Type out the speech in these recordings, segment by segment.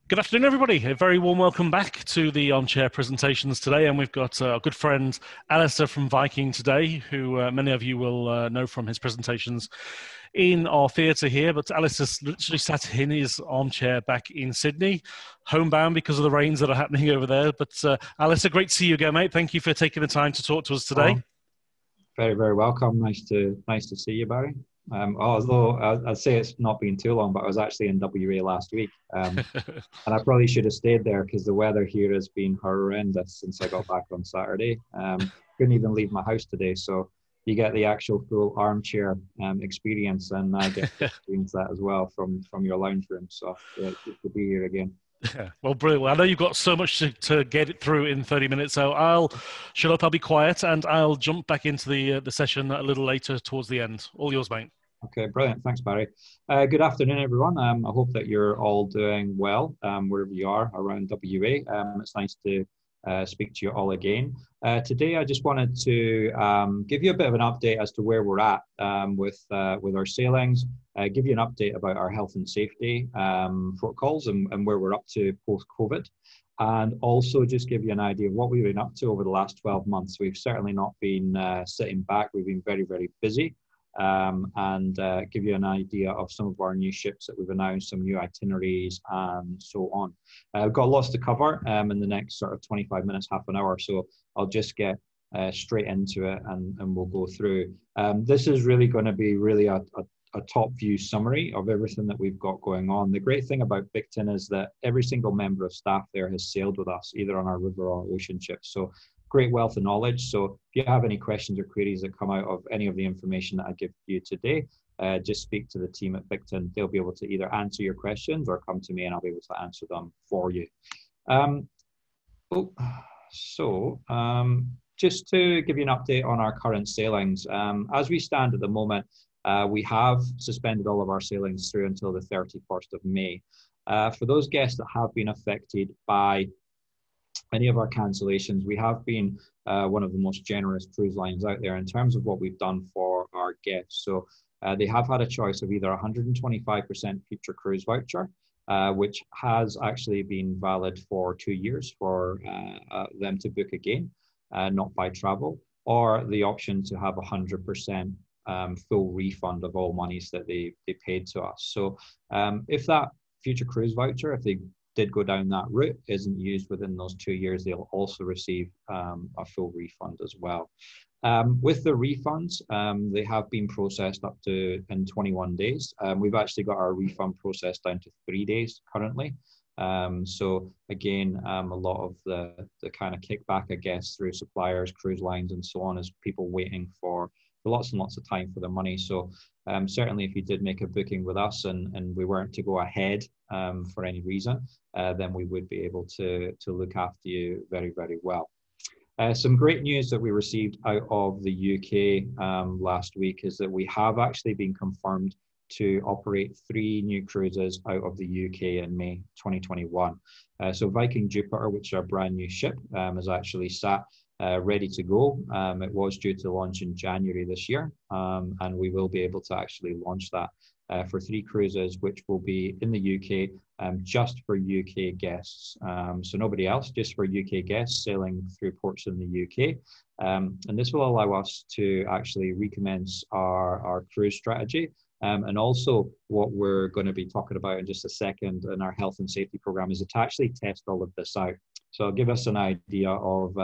Good afternoon, everybody. A very warm welcome back to the Armchair presentations today. And we've got our good friend Alister from Viking today, who many of you will know from his presentations in our theatre here. But Alister's literally sat in his armchair back in Sydney, homebound because of the rains that are happening over there. But Alister, great to see you again, mate. Thank you for taking the time to talk to us today. Oh, very, very welcome. Nice to see you, Barry. Although I'd say it's not been too long, but I was actually in WA last week, and I probably should have stayed there because the weather here has been horrendous since I got back on Saturday. Couldn't even leave my house today, so you get the actual full armchair experience, and I get to experience that as well from your lounge room. So yeah, it's good to be here again. Yeah, well, brilliant. Well, I know you've got so much to get it through in 30 minutes, so I'll shut up, I'll be quiet, and I'll jump back into the session a little later towards the end. All yours, mate. Okay, brilliant. Thanks, Barry. Good afternoon, everyone. I hope that you're all doing well wherever you are around WA. It's nice to speak to you all again. Today, I just wanted to give you a bit of an update as to where we're at with our sailings, give you an update about our health and safety protocols and where we're up to post-COVID, and also just give you an idea of what we've been up to over the last 12 months. We've certainly not been sitting back. We've been very, very busy. And give you an idea of some of our new ships that we've announced, some new itineraries, and so on. I've got lots to cover in the next sort of 25 minutes, half an hour, so I'll just get straight into it and we'll go through. This is really going to be really a top view summary of everything that we've got going on. The great thing about Bicton is that every single member of staff there has sailed with us, either on our river or ocean ships. So great wealth of knowledge. So if you have any questions or queries that come out of any of the information that I give you today, just speak to the team at Bicton. They'll be able to either answer your questions or come to me and I'll be able to answer them for you. Just to give you an update on our current sailings, as we stand at the moment, we have suspended all of our sailings through until the 31st of May. For those guests that have been affected by any of our cancellations, we have been one of the most generous cruise lines out there in terms of what we've done for our guests. So they have had a choice of either 125% future cruise voucher, which has actually been valid for 2 years for them to book again, not by travel, or the option to have 100% full refund of all monies that they paid to us. So if that future cruise voucher, if they did go down that route, isn't used within those 2 years, they'll also receive a full refund as well. With the refunds, they have been processed up to in 21 days. We've actually got our refund process down to 3 days currently. So again, a lot of the kind of kickback, I guess, through suppliers, cruise lines, and so on, is people waiting for lots and lots of time for their money. So certainly if you did make a booking with us and we weren't to go ahead for any reason, then we would be able to look after you very, very well. Some great news that we received out of the UK last week is that we have actually been confirmed to operate 3 new cruises out of the UK in May 2021. So Viking Jupiter, which is our brand new ship, is actually sat ready to go. It was due to launch in January this year, and we will be able to actually launch that for 3 cruises, which will be in the UK just for UK guests. So nobody else, just for UK guests sailing through ports in the UK. And this will allow us to actually recommence our cruise strategy. And also what we're going to be talking about in just a second in our health and safety program is to actually test all of this out. So it'll give us an idea of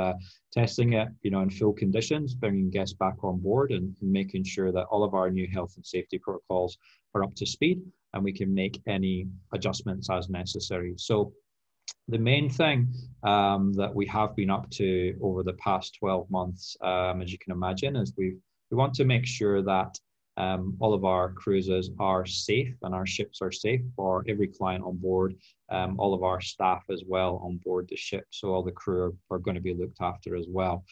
testing it, in full conditions, bringing guests back on board and making sure that all of our new health and safety protocols are up to speed and we can make any adjustments as necessary. So the main thing that we have been up to over the past 12 months, as you can imagine, is we want to make sure that all of our cruises are safe and our ships are safe for every client on board, all of our staff as well on board the ship. So all the crew are going to be looked after as well.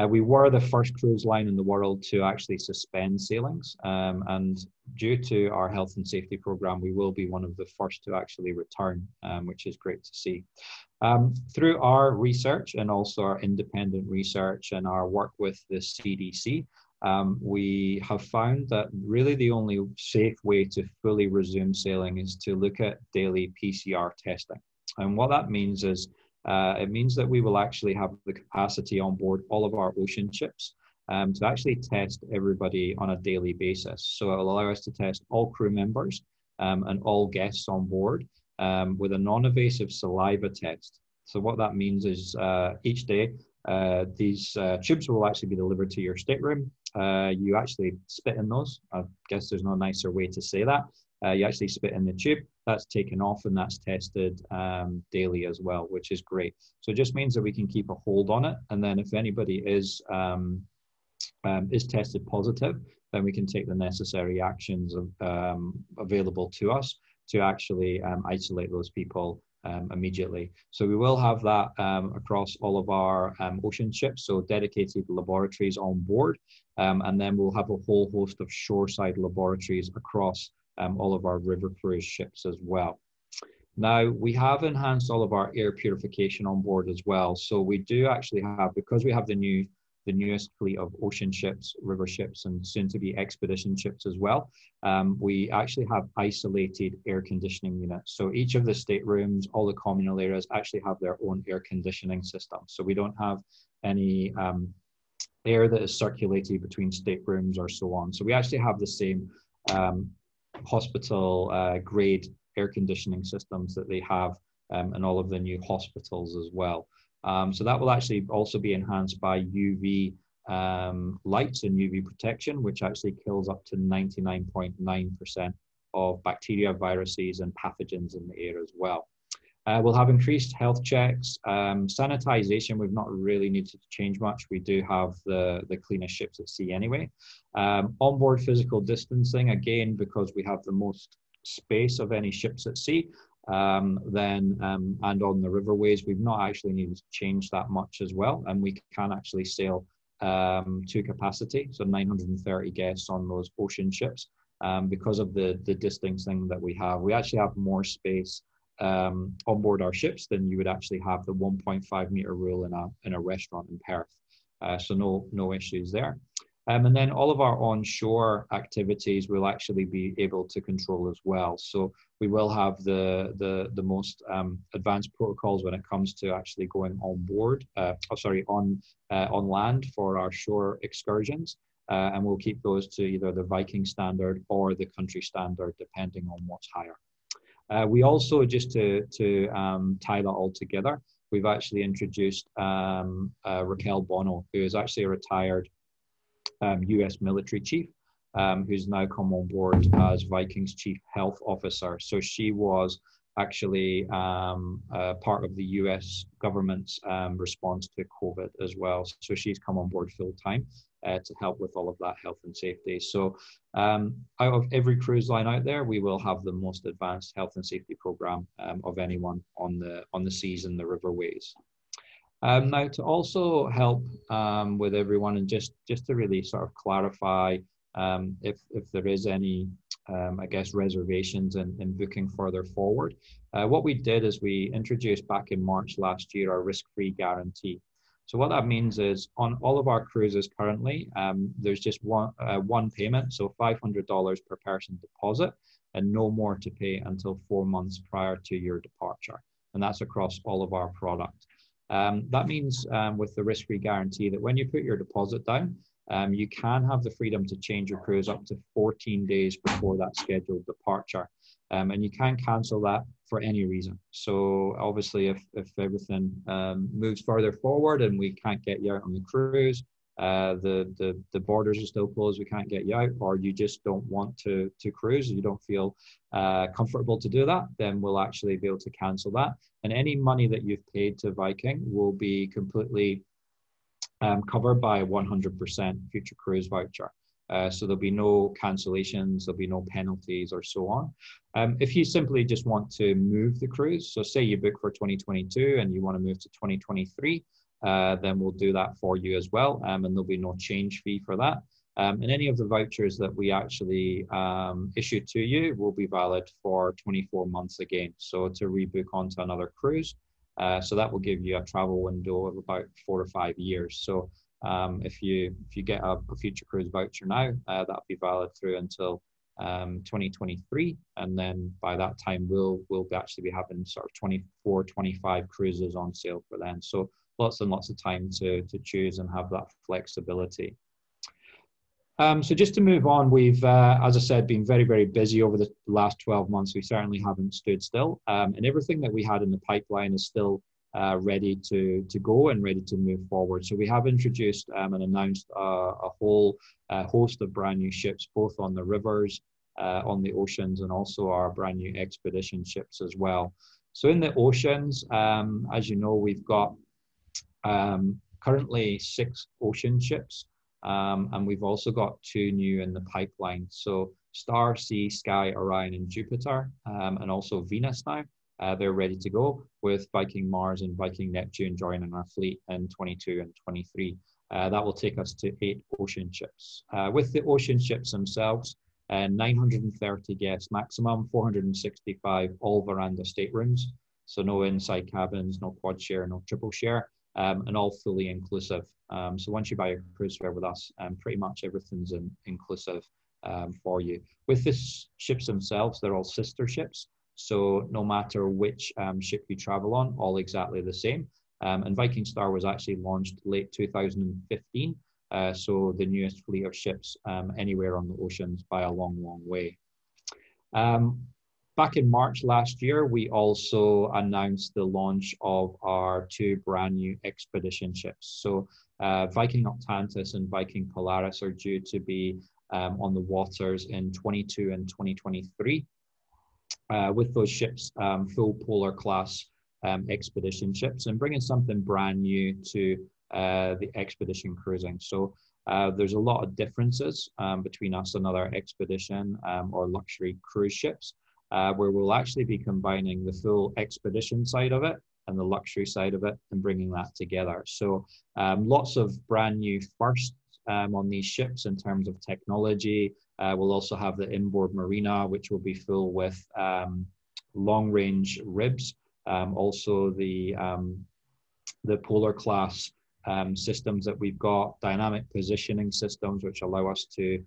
We were the first cruise line in the world to actually suspend sailings. And due to our health and safety program, we will be one of the first to actually return, which is great to see. Through our research and also our independent research and our work with the CDC, we have found that really the only safe way to fully resume sailing is to look at daily PCR testing. And what that means is it means that we will actually have the capacity on board all of our ocean ships to actually test everybody on a daily basis. So it will allow us to test all crew members and all guests on board with a non-invasive saliva test. So what that means is each day, these tubes will actually be delivered to your stateroom. You actually spit in those. I guess there's no nicer way to say that. You actually spit in the tube, that's taken off, and that's tested daily as well, which is great. So it just means that we can keep a hold on it. And then if anybody is tested positive, then we can take the necessary actions available to us to actually isolate those people immediately. So we will have that across all of our ocean ships, so dedicated laboratories on board, and then we'll have a whole host of shoreside laboratories across all of our river cruise ships as well. Now, we have enhanced all of our air purification on board as well. So we do actually have, because we have the newest fleet of ocean ships, river ships, and soon to be expedition ships as well, we actually have isolated air conditioning units. So each of the staterooms, all the communal areas actually have their own air conditioning system. So we don't have any air that is circulated between staterooms or so on. So we actually have the same hospital grade air conditioning systems that they have in all of the new hospitals as well. So that will actually also be enhanced by UV lights and UV protection, which actually kills up to 99.9% of bacteria, viruses, and pathogens in the air as well. We'll have increased health checks. Sanitization, we've not really needed to change much. We do have the cleanest ships at sea anyway. Onboard physical distancing, again, because we have the most space of any ships at sea, and on the riverways, we've not actually needed to change that much as well. And we can actually sail to capacity, so 930 guests on those ocean ships, because of the distancing that we have. We actually have more space on board our ships than you would actually have the 1.5 meter rule in a restaurant in Perth. So no issues there. And then all of our onshore activities will actually be able to control as well. So we will have the most advanced protocols when it comes to actually going on board, on land for our shore excursions. And we'll keep those to either the Viking standard or the country standard, depending on what's higher. We also, just to tie that all together, we've actually introduced Raquel Bono, who is actually a retired US military chief, who's now come on board as Viking's chief health officer. So she was actually part of the US government's response to COVID as well. So she's come on board full time to help with all of that health and safety. So out of every cruise line out there, we will have the most advanced health and safety program of anyone on the seas and the riverways. Now, to also help with everyone, and just to really sort of clarify if there is any, I guess, reservations in booking further forward, what we did is we introduced back in March last year our risk-free guarantee. So what that means is on all of our cruises currently, there's just one payment, so $500 per person deposit, and no more to pay until 4 months prior to your departure. And that's across all of our product. That means with the risk-free guarantee that when you put your deposit down, you can have the freedom to change your cruise up to 14 days before that scheduled departure. And you can cancel that for any reason. So obviously if everything moves further forward and we can't get you out on the cruise, the borders are still closed, we can't get you out, or you just don't want to cruise, you don't feel comfortable to do that, then we'll actually be able to cancel that. And any money that you've paid to Viking will be completely covered by 100% future cruise voucher. So there'll be no cancellations, there'll be no penalties or so on. If you simply just want to move the cruise, so say you book for 2022 and you want to move to 2023, then we'll do that for you as well, and there'll be no change fee for that. And any of the vouchers that we actually issue to you will be valid for 24 months again, so to rebook onto another cruise. So that will give you a travel window of about 4 or 5 years. So If you get a future cruise voucher now, that'll be valid through until 2023, and then by that time we'll actually be having sort of 24, 25 cruises on sale for then. So lots and lots of time to choose and have that flexibility. So just to move on, we've, as I said, been very, very busy over the last 12 months. We certainly haven't stood still, and everything that we had in the pipeline is still ready to go and ready to move forward. So we have introduced and announced a whole host of brand new ships, both on the rivers, on the oceans, and also our brand new expedition ships as well. So in the oceans, as you know, we've got currently 6 ocean ships. And we've also got 2 new in the pipeline. So Star, Sea, Sky, Orion, and Jupiter, and also Venus now. They're ready to go, with Viking Mars and Viking Neptune joining our fleet in 22 and 23. That will take us to 8 ocean ships. With the ocean ships themselves, 930 guests maximum, 465 all veranda staterooms. So no inside cabins, no quad share, no triple share. And all fully inclusive. So once you buy a cruise fare with us, pretty much everything's inclusive for you. With the ships themselves, they're all sister ships. So no matter which ship you travel on, all exactly the same. And Viking Star was actually launched late 2015. So the newest fleet of ships anywhere on the oceans by a long, long way. Back in March last year, we also announced the launch of our 2 brand new expedition ships. So Viking Octantis and Viking Polaris are due to be on the waters in 22 and 2023. With those ships, full polar class expedition ships, and bringing something brand new to the expedition cruising. So there's a lot of differences between us and other expedition or luxury cruise ships. Where we'll actually be combining the full expedition side of it and the luxury side of it and bringing that together. So lots of brand new firsts on these ships in terms of technology. We'll also have the inboard marina, which will be full with long range ribs. Also the polar class systems that we've got, dynamic positioning systems, which allow us to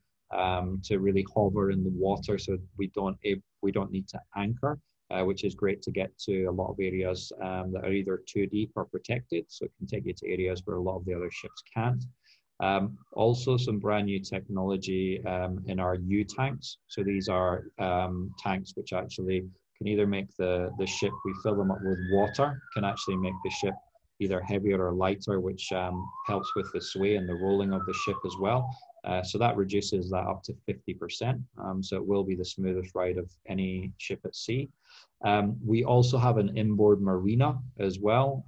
really hover in the water, so we don't need to anchor, which is great to get to a lot of areas that are either too deep or protected. So it can take you to areas where a lot of the other ships can't. Also some brand new technology in our U tanks. So these are tanks which actually can either make the ship, we fill them up with water, can actually make the ship either heavier or lighter, which helps with the sway and the rolling of the ship as well. So that reduces that up to 50%. So it will be the smoothest ride of any ship at sea. We also have an inboard marina as well.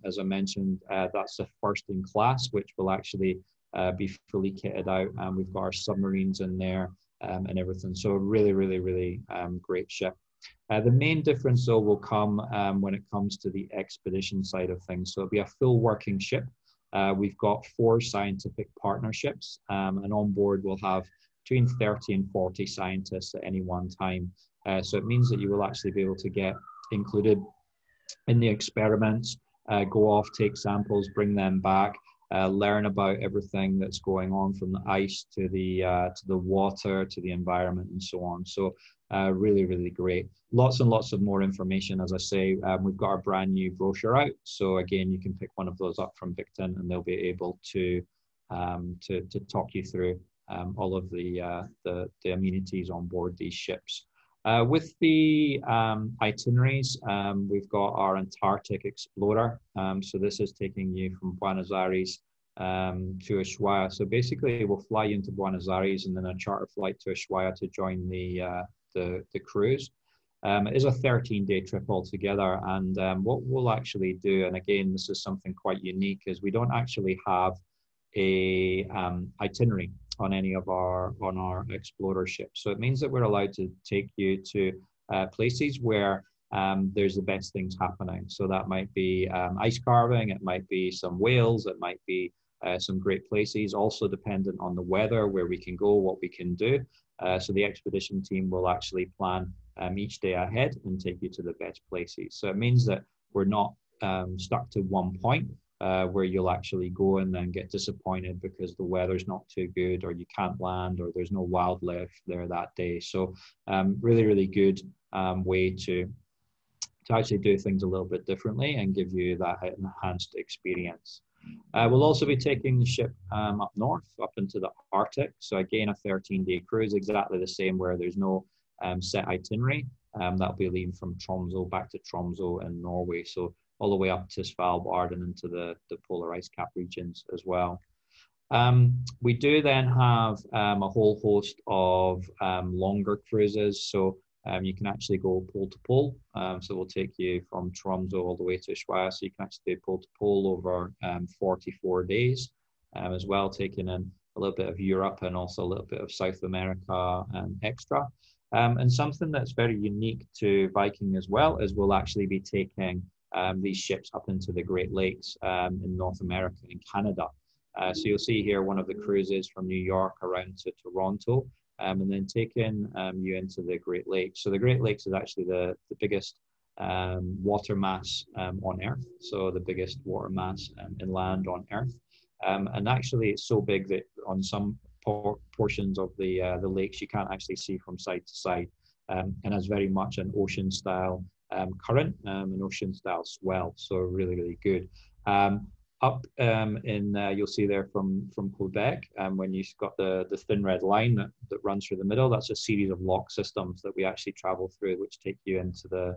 As I mentioned, that's the first in class, which will actually be fully kitted out. We've got our submarines in there and everything. So really, really, really great ship. The main difference though will come when it comes to the expedition side of things. So it'll be a full working ship. We've got 4 scientific partnerships, and on board we'll have between 30 and 40 scientists at any one time. So it means that you will actually be able to get included in the experiments, go off, take samples, bring them back, learn about everything that's going on from the ice to the water to the environment and so on. So really, really great. Lots and lots of more information. As I say, we've got our brand new brochure out. So again, you can pick one of those up from Victon and they'll be able to talk you through all of the amenities on board these ships. With the itineraries, we've got our Antarctic Explorer. So this is taking you from Buenos Aires to Ushuaia. So basically, we'll fly you into Buenos Aires and then a charter flight to Ushuaia to join the cruise. It is a 13-day trip altogether. And what we'll actually do, and again, this is something quite unique, is we don't actually have a itinerary on any of our Explorer ships. So it means that we're allowed to take you to places where there's the best things happening. So that might be ice carving, it might be some whales, it might be some great places, also dependent on the weather, where we can go, what we can do. So the expedition team will actually plan each day ahead and take you to the best places. So it means that we're not stuck to one point. where you'll actually go and then get disappointed because the weather's not too good, or you can't land, or there's no wildlife there that day. So really, really good way to actually do things a little bit differently and give you that enhanced experience. We'll also be taking the ship up north, up into the Arctic. So again, a 13-day cruise, exactly the same, where there's no set itinerary. That'll be leaving from Tromsø back to Tromsø in Norway. So all the way up to Svalbard and into the polar ice cap regions as well. We do then have a whole host of longer cruises. So you can actually go pole to pole. So we'll take you from Tromsø all the way to Ushuaia. So you can actually do pole to pole over 44 days as well, taking in a little bit of Europe and also a little bit of South America extra. And something that's very unique to Viking as well is we'll actually be taking these ships up into the Great Lakes in North America and Canada. So you'll see here one of the cruises from New York around to Toronto, and then taking you into the Great Lakes. So the Great Lakes is actually the biggest water mass on Earth, so the biggest water mass inland on Earth. And actually it's so big that on some portions of the lakes you can't actually see from side to side, and has very much an ocean style current, an ocean style swell, so really, really good. Up you'll see there from Quebec, when you've got the thin red line that runs through the middle, that's a series of lock systems that we actually travel through, which take you into the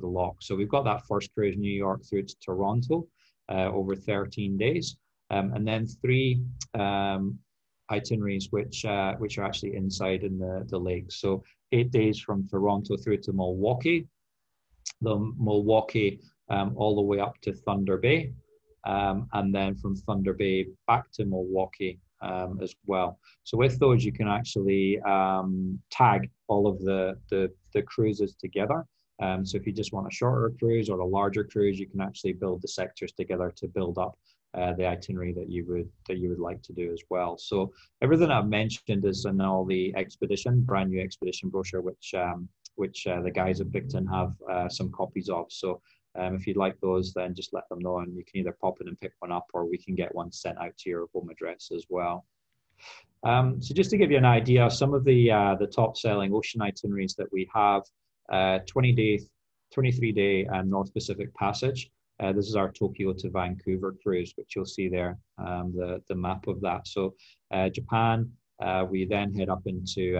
lock. So we've got that first cruise, New York through to Toronto, over 13 days, and then 3 itineraries which are actually inside in the lake. So 8 days from Toronto through to Milwaukee, all the way up to Thunder Bay, and then from Thunder Bay back to Milwaukee as well. So with those, you can actually tag all of the cruises together. So if you just want a shorter cruise or a larger cruise, you can actually build the sectors together to build up the itinerary that you would like to do as well. So everything I've mentioned is in all the brand new expedition brochure, which the guys at Bicton have some copies of. So if you'd like those, then just let them know, and you can either pop in and pick one up, or we can get one sent out to your home address as well. So just to give you an idea of some of the top selling ocean itineraries that we have, 23-day North Pacific Passage. This is our Tokyo to Vancouver cruise, which you'll see there, the map of that. So Japan, we then head up into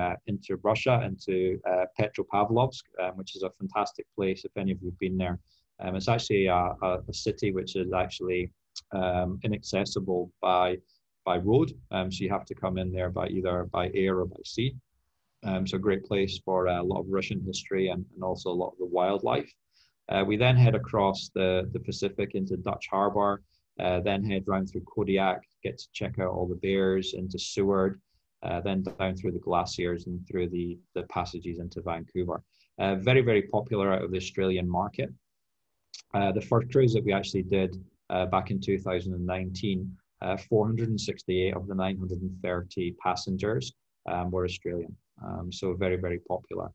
Russia, into Petropavlovsk, which is a fantastic place if any of you have been there. It's actually a city which is actually inaccessible by road, so you have to come in there either by air or by sea. So a great place for a lot of Russian history and also a lot of the wildlife. We then head across the Pacific into Dutch Harbor, then head round through Kodiak, get to check out all the bears, into Seward, then down through the glaciers and through the passages into Vancouver. Very, very popular out of the Australian market. The first cruise that we actually did back in 2019, 468 of the 930 passengers were Australian. So very, very popular.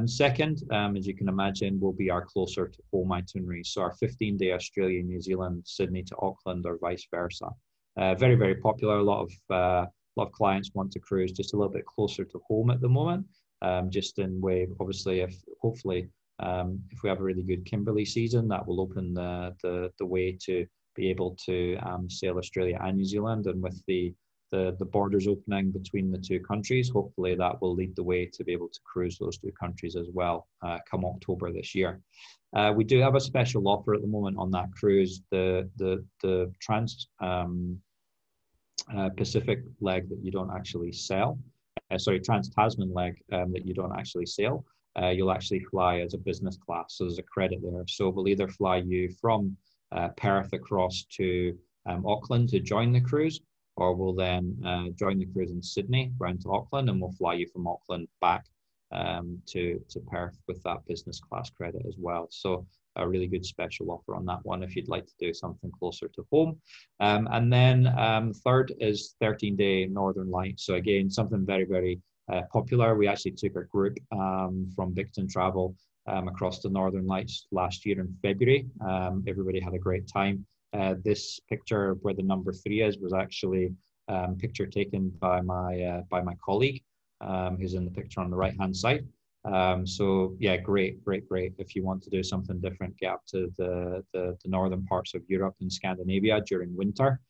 Second, as you can imagine, will be our closer to home itinerary. So our 15-day Australia, New Zealand, Sydney to Auckland, or vice versa. Very, very popular. A lot of clients want to cruise just a little bit closer to home at the moment. Just in way, obviously, if we have a really good Kimberley season, that will open the way to be able to sail Australia and New Zealand, and with the borders opening between the two countries, hopefully that will lead the way to be able to cruise those two countries as well come October this year. We do have a special offer at the moment on that cruise, the Trans Pacific leg that you don't actually sail. Trans-Tasman leg that you don't actually sail. You'll actually fly as a business class, so there's a credit there. So we'll either fly you from Perth across to Auckland to join the cruise, or we'll then join the cruise in Sydney round to Auckland, and we'll fly you from Auckland back to Perth with that business class credit as well. So a really good special offer on that one if you'd like to do something closer to home. And then third is 13-day Northern Lights. So again, something very, very popular. We actually took a group from Bicton Travel across the Northern Lights last year in February. Everybody had a great time. This picture where the number 3 is was actually picture taken by my colleague, who's in the picture on the right-hand side. So yeah, great. If you want to do something different, get up to the northern parts of Europe and Scandinavia during winter.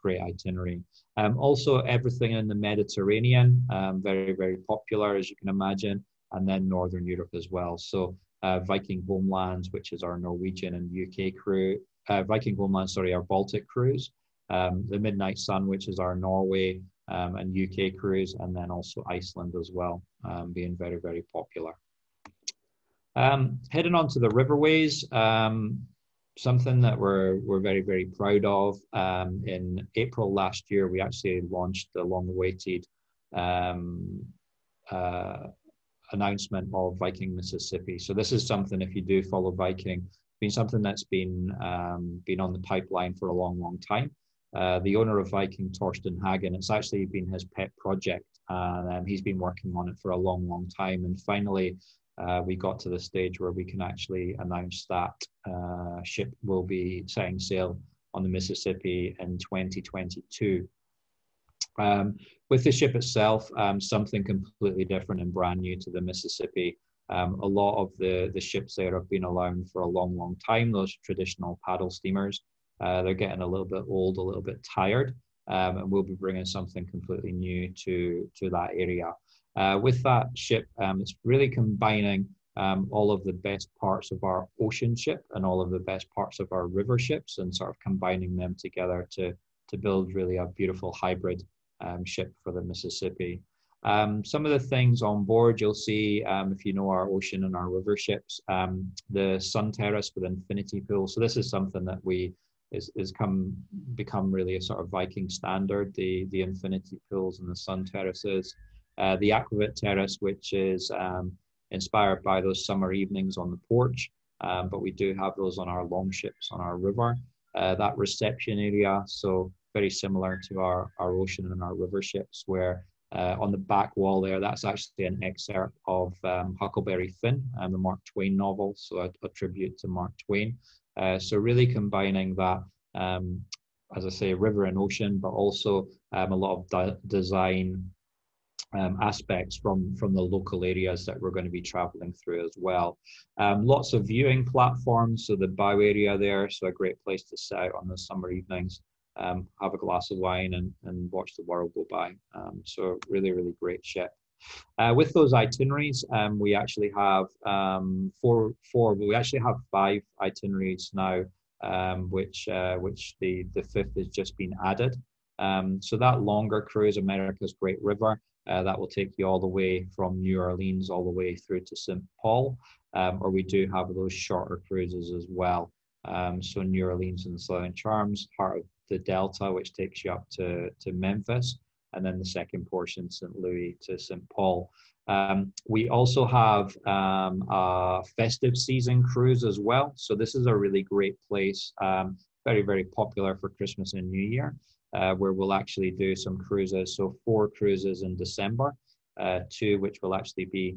Great itinerary. Also, everything in the Mediterranean, very popular, as you can imagine, and then Northern Europe as well. So Viking Homelands, which is our Norwegian and UK crew, Viking Homelands, sorry, our Baltic cruise, the Midnight Sun, which is our Norway and UK cruise, and then also Iceland as well, being very popular. Heading on to the riverways, something that we're very proud of. In April last year, we actually launched the long-awaited announcement of Viking Mississippi. So this is something, if you do follow Viking, been something that's been on the pipeline for a long time. The owner of Viking, Torsten Hagen, it's actually been his pet project, and he's been working on it for a long time. And finally, we got to the stage where we can actually announce that ship will be setting sail on the Mississippi in 2022. With the ship itself, something completely different and brand new to the Mississippi. A lot of the ships there have been around for a long time, those traditional paddle steamers. They're getting a little bit old, a little bit tired, and we'll be bringing something completely new to that area. With that ship, it's really combining all of the best parts of our ocean ship and all of the best parts of our river ships, and sort of combining them together to build really a beautiful hybrid ship for the Mississippi. Some of the things on board, you'll see, if you know our ocean and our river ships, the sun terrace with infinity pool. So this is something that become really a sort of Viking standard, the infinity pools and the sun terraces. The aquavit terrace, which is inspired by those summer evenings on the porch, but we do have those on our long ships on our river. That reception area, so very similar to our ocean and our river ships, where on the back wall there, that's actually an excerpt of Huckleberry Finn, the Mark Twain novel, so a tribute to Mark Twain. So really combining that, as I say, river and ocean, but also a lot of design aspects from the local areas that we're going to be traveling through as well. Lots of viewing platforms, so the bow area there, so a great place to sit out on the summer evenings, have a glass of wine and watch the world go by. So really great ship. With those itineraries, we actually have we actually have 5 itineraries now, which the 5th has just been added. So that longer cruise, America's Great River, that will take you all the way from New Orleans all the way through to St. Paul, or we do have those shorter cruises as well. So New Orleans and the Southern Charms, heart of the Delta, which takes you up to Memphis, and then the second portion, St. Louis to St. Paul. We also have a festive season cruise as well. So this is a really great place, very popular for Christmas and New Year, where we'll actually do some cruises. So 4 cruises in December, 2 which will actually be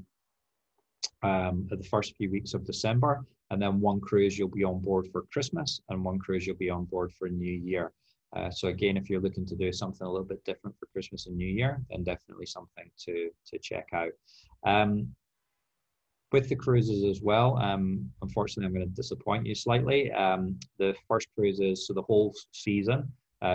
the first few weeks of December, and then 1 cruise you'll be on board for Christmas, and 1 cruise you'll be on board for New Year. So again, if you're looking to do something a little bit different for Christmas and New Year, then definitely something to check out. With the cruises as well, unfortunately, I'm going to disappoint you slightly. The first cruises, so the whole season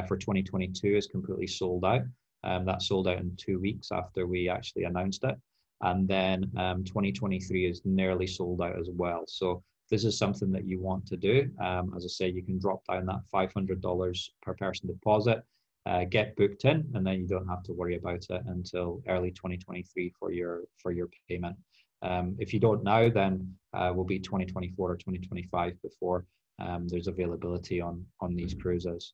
for 2022 is completely sold out. That sold out in 2 weeks after we actually announced it. And then 2023 is nearly sold out as well. So this is something that you want to do. As I say, you can drop down that $500 per person deposit, get booked in, and then you don't have to worry about it until early 2023 for your payment. If you don't now, then will be 2024 or 2025 before there's availability on these cruises.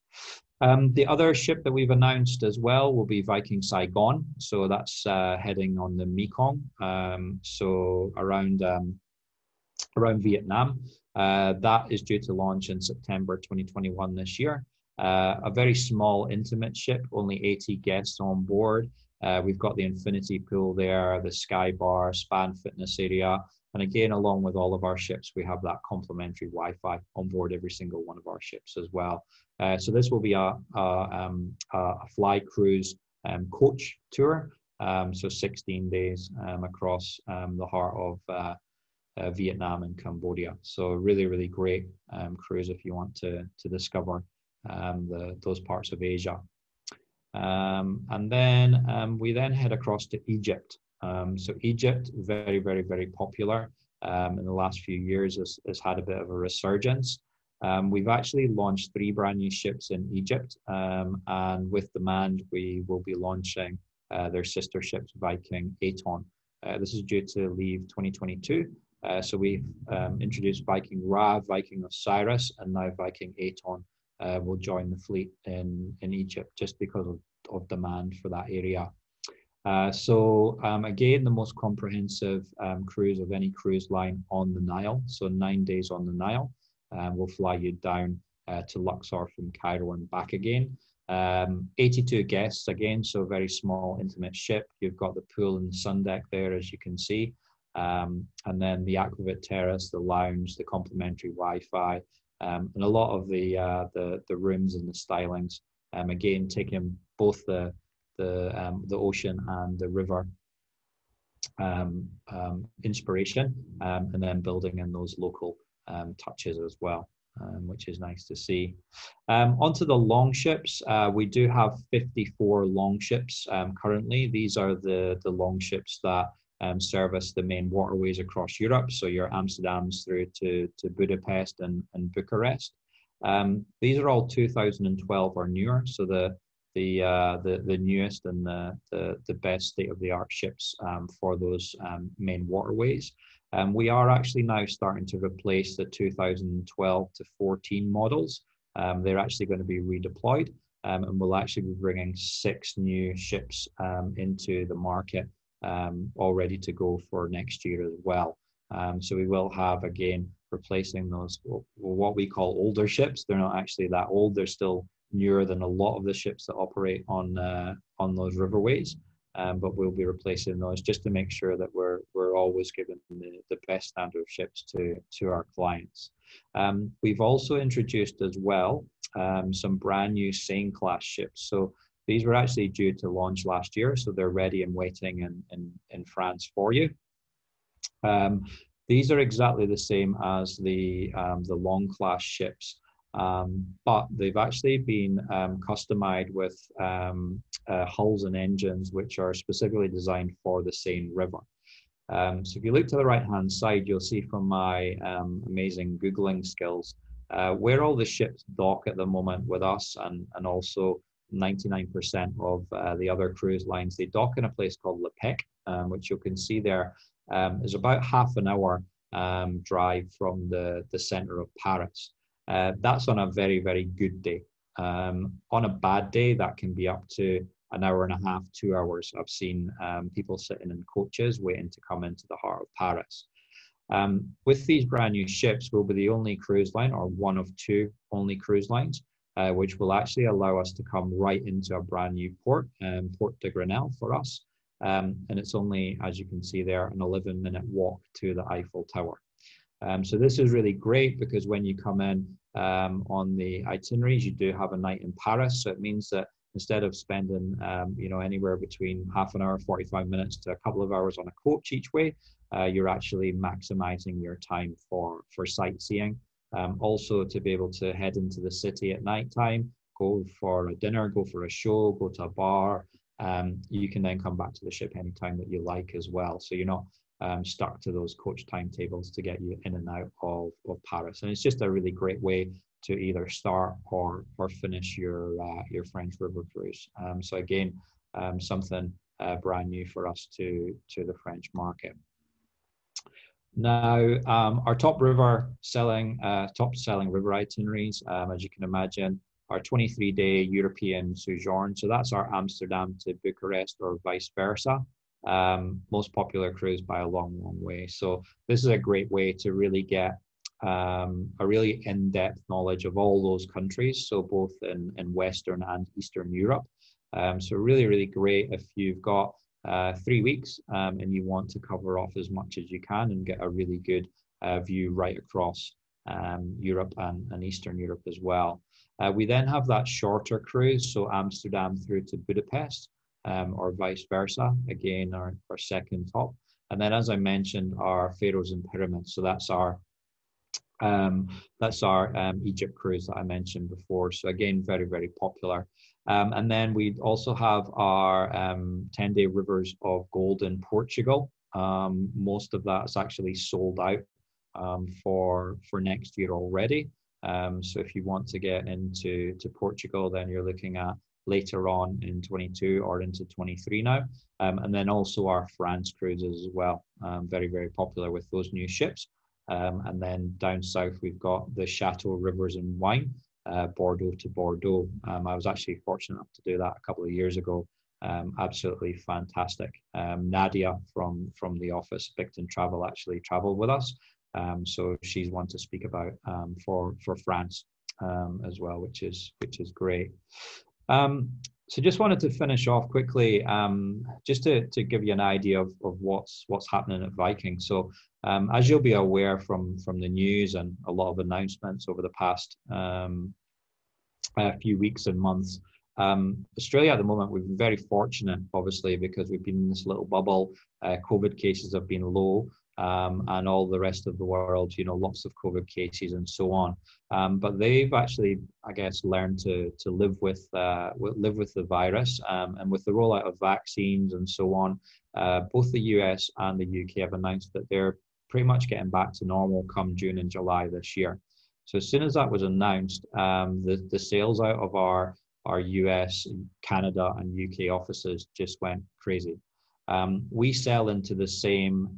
The other ship that we've announced as well will be Viking Saigon. So that's heading on the Mekong, so around Vietnam. That is due to launch in September 2021 this year. A very small, intimate ship, only 80 guests on board. We've got the infinity pool there, the sky bar, spa and fitness area, And again, along with all of our ships, we have that complimentary Wi-Fi on board every single one of our ships as well. So this will be a fly cruise coach tour, so 16 days across the heart of Vietnam and Cambodia. So really, really great cruise if you want to discover those parts of Asia. And then we then head across to Egypt. So Egypt, very, very, very popular in the last few years, has had a bit of a resurgence. We've actually launched 3 brand new ships in Egypt, and with demand, we will be launching their sister ships, Viking Aton. This is due to leave 2022. So we've introduced Viking Ra, Viking Osiris, and now Viking Aton will join the fleet in Egypt just because of demand for that area. So again, the most comprehensive cruise of any cruise line on the Nile. So 9 days on the Nile. We'll fly you down to Luxor from Cairo and back again. 82 guests again, so a very small, intimate ship. You've got the pool and the sun deck there, as you can see. And then the Aquavit Terrace, the lounge, the complimentary Wi-Fi, and a lot of the rooms and the stylings. Again, taking both the ocean and the river inspiration, and then building in those local touches as well, which is nice to see. Onto the long ships, we do have 54 long ships currently. These are the long ships that service the main waterways across Europe, so your Amsterdams through to Budapest and Bucharest. These are all 2012 or newer, so the newest and the best state-of-the-art ships for those main waterways. We are actually now starting to replace the 2012 to 14 models. They're actually going to be redeployed, and we'll actually be bringing 6 new ships into the market, all ready to go for next year as well. So we will have, again, replacing those, what we call older ships. They're not actually that old. They're still newer than a lot of the ships that operate on those riverways. But we'll be replacing those just to make sure that we're always giving the best standard of ships to our clients. We've also introduced as well some brand new Seine class ships. So these were actually due to launch last year, so they're ready and waiting in France for you. These are exactly the same as the long class ships, but they've actually been customized with hulls and engines which are specifically designed for the Seine River. So if you look to the right-hand side, you'll see from my amazing Googling skills where all the ships dock at the moment with us, and also 99% of the other cruise lines. They dock in a place called Le Pec, which you can see there is about half an hour drive from the center of Paris. That's on a very, very good day. On a bad day, that can be up to an hour and a half, 2 hours. I've seen people sitting in coaches waiting to come into the heart of Paris. With these brand new ships, we'll be the only cruise line, or one of 2 only cruise lines, which will actually allow us to come right into a brand new port, Port de Grenelle for us. And it's only, as you can see there, an 11-minute walk to the Eiffel Tower. So this is really great because when you come in on the itineraries, you do have a night in Paris. So it means that instead of spending anywhere between half an hour, 45 minutes to a couple of hours on a coach each way, you're actually maximizing your time for sightseeing. Also to be able to head into the city at night time, go for a dinner, go for a show, go to a bar. You can then come back to the ship anytime that you like as well. So you're not stuck to those coach timetables to get you in and out of Paris. And it's just a really great way to either start or finish your French river cruise. So again, something brand new for us to the French market. Now, our top selling river itineraries, as you can imagine, our 23-day European sojourn. So that's our Amsterdam to Bucharest or vice versa. Most popular cruise by a long, long way. So this is a great way to really get a really in-depth knowledge of all those countries. So both in Western and Eastern Europe. So really, really great if you've got 3 weeks, and you want to cover off as much as you can and get a really good view right across Europe and Eastern Europe as well. We then have that shorter cruise, so Amsterdam through to Budapest, or vice versa, again, our second top. And then, as I mentioned, our Pharaohs and Pyramids. So that's our Egypt cruise that I mentioned before. So again, very, very popular. And then we also have our 10-day Rivers of Gold in Portugal. Most of that's actually sold out for next year already. So if you want to get into Portugal, then you're looking at later on in 22 or into 23 now. And then also our France cruises as well. Very, very popular with those new ships. And then down south, we've got the Chateau Rivers and Wine, Bordeaux to Bordeaux. I was actually fortunate enough to do that a couple of years ago. Absolutely fantastic. Nadia from the office, Picton Travel, actually traveled with us. So she's one to speak about for France as well, which is great. So just wanted to finish off quickly, just to give you an idea of what's happening at Viking. So as you'll be aware from the news and a lot of announcements over the past few weeks and months, Australia at the moment, we've been very fortunate, obviously, because we've been in this little bubble. COVID cases have been low. And all the rest of the world, lots of COVID cases and so on. But they've actually, I guess, learned to live with the virus, and with the rollout of vaccines and so on. Both the US and the UK have announced that they're pretty much getting back to normal come June and July this year. So as soon as that was announced, the sales out of our US, Canada, and UK offices just went crazy. We sell into the same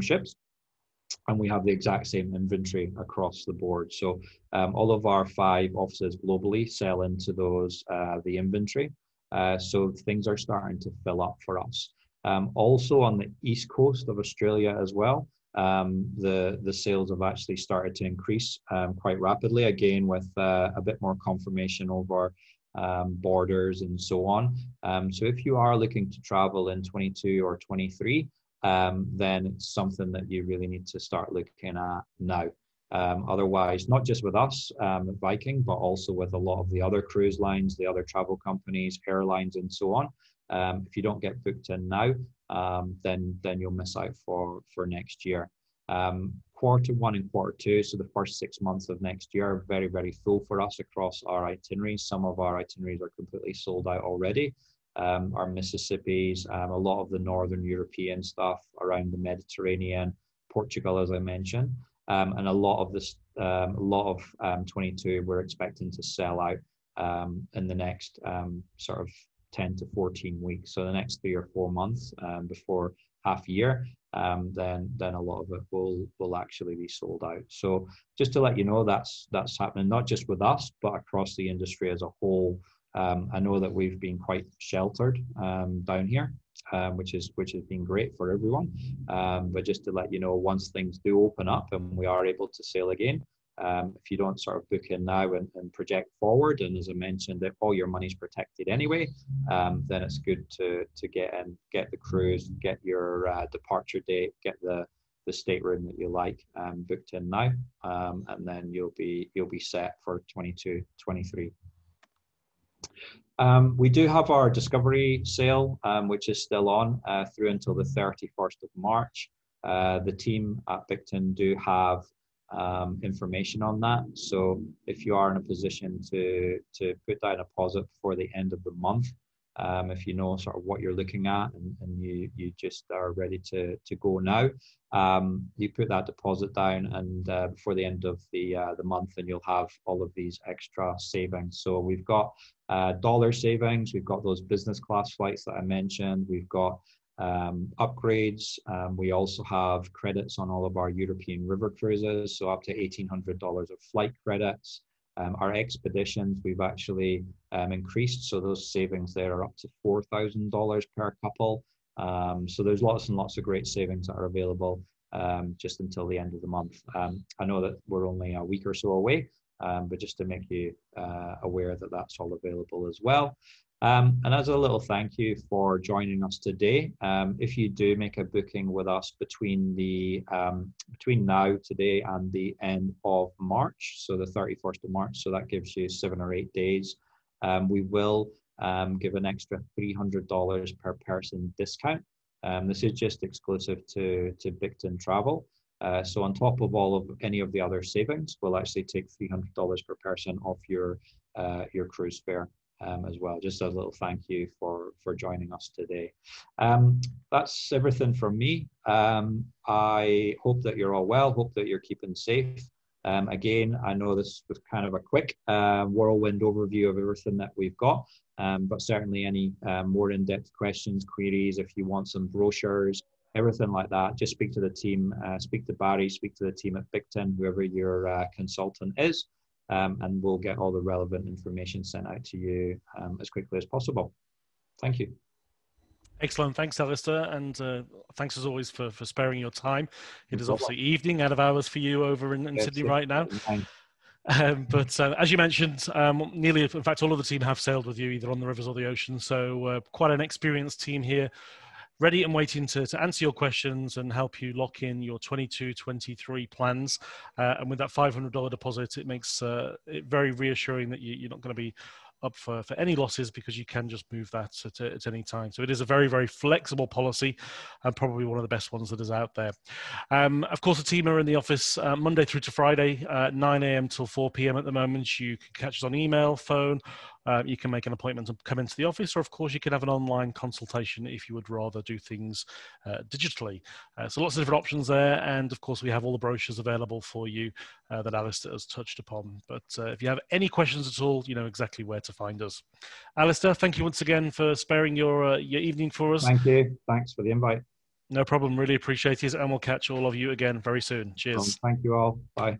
ships, and we have the exact same inventory across the board. So all of our 5 offices globally sell into those the inventory. So things are starting to fill up for us. Also on the east coast of Australia as well, the sales have actually started to increase quite rapidly, again with a bit more confirmation over borders and so on. So if you are looking to travel in 22 or 23, then it's something that you really need to start looking at now. Otherwise, not just with us at Viking, but also with a lot of the other cruise lines, the other travel companies, airlines, and so on. If you don't get booked in now, then you'll miss out for next year. Q1 and Q2, so the first 6 months of next year, are very, very full for us across our itineraries. Some of our itineraries are completely sold out already. Our Mississippis, a lot of the Northern European stuff around the Mediterranean, Portugal, as I mentioned, and a lot of 22 we're expecting to sell out in the next sort of 10 to 14 weeks. So the next 3 or 4 months before half year, then a lot of it will actually be sold out. So just to let you know, that's happening not just with us, but across the industry as a whole. I know that we've been quite sheltered down here, which has been great for everyone. But just to let you know, once things do open up and we are able to sail again, if you don't sort of book in now and project forward, and as I mentioned, if all your money's protected anyway, then it's good to get in, get the cruise, get your departure date, get the stateroom that you like booked in now, and then you'll be set for 22, 23. We do have our Discovery sale, which is still on through until the 31st of March. The team at Picton do have information on that. So if you are in a position to put down a deposit before the end of the month, if you know sort of what you're looking at and you just are ready to go now, you put that deposit down, and before the end of the month, and you'll have all of these extra savings. So we've got dollar savings, we've got those business class flights that I mentioned, we've got upgrades. We also have credits on all of our European river cruises, so up to $1,800 of flight credits. Our expeditions, we've actually increased, so those savings there are up to $4,000 per couple. So there's lots and lots of great savings that are available just until the end of the month. I know that we're only a week or so away, but just to make you aware that that's all available as well. And as a little thank you for joining us today, if you do make a booking with us between now, today, and the end of March, so the 31st of March, so that gives you 7 or 8 days, we will give an extra $300 per person discount. This is just exclusive to Bicton Travel. So on top of all of any of the other savings, we'll actually take $300 per person off your cruise fare. As well, just as a little thank you for joining us today. That's everything from me. I hope that you're all well, hope that you're keeping safe. Again, I know this was kind of a quick whirlwind overview of everything that we've got, but certainly any more in-depth questions, queries, if you want some brochures, everything like that, just speak to the team, speak to Barry, speak to the team at Bicton, whoever your consultant is. And we'll get all the relevant information sent out to you as quickly as possible. Thank you. Excellent. Thanks, Alister. And thanks as always for sparing your time. It is obviously evening out of hours for you over in Sydney right now. But as you mentioned, nearly, in fact, all of the team have sailed with you either on the rivers or the ocean. So quite an experienced team here, ready and waiting to answer your questions and help you lock in your 22-23 plans. And with that $500 deposit, it makes it very reassuring that you're not going to be up for any losses, because you can just move that at any time. So it is a very, very flexible policy, and probably one of the best ones that is out there. Of course, the team are in the office Monday through to Friday, 9 a.m. till 4 p.m. at the moment. You can catch us on email, phone. You can make an appointment and come into the office, or of course you can have an online consultation if you would rather do things digitally. So lots of different options there, and of course we have all the brochures available for you that Alister has touched upon. But if you have any questions at all, you know exactly where to find us. Alister, thank you once again for sparing your evening for us. Thank you. Thanks for the invite. No problem. Really appreciate it, and we'll catch all of you again very soon. Cheers. Thank you all. Bye.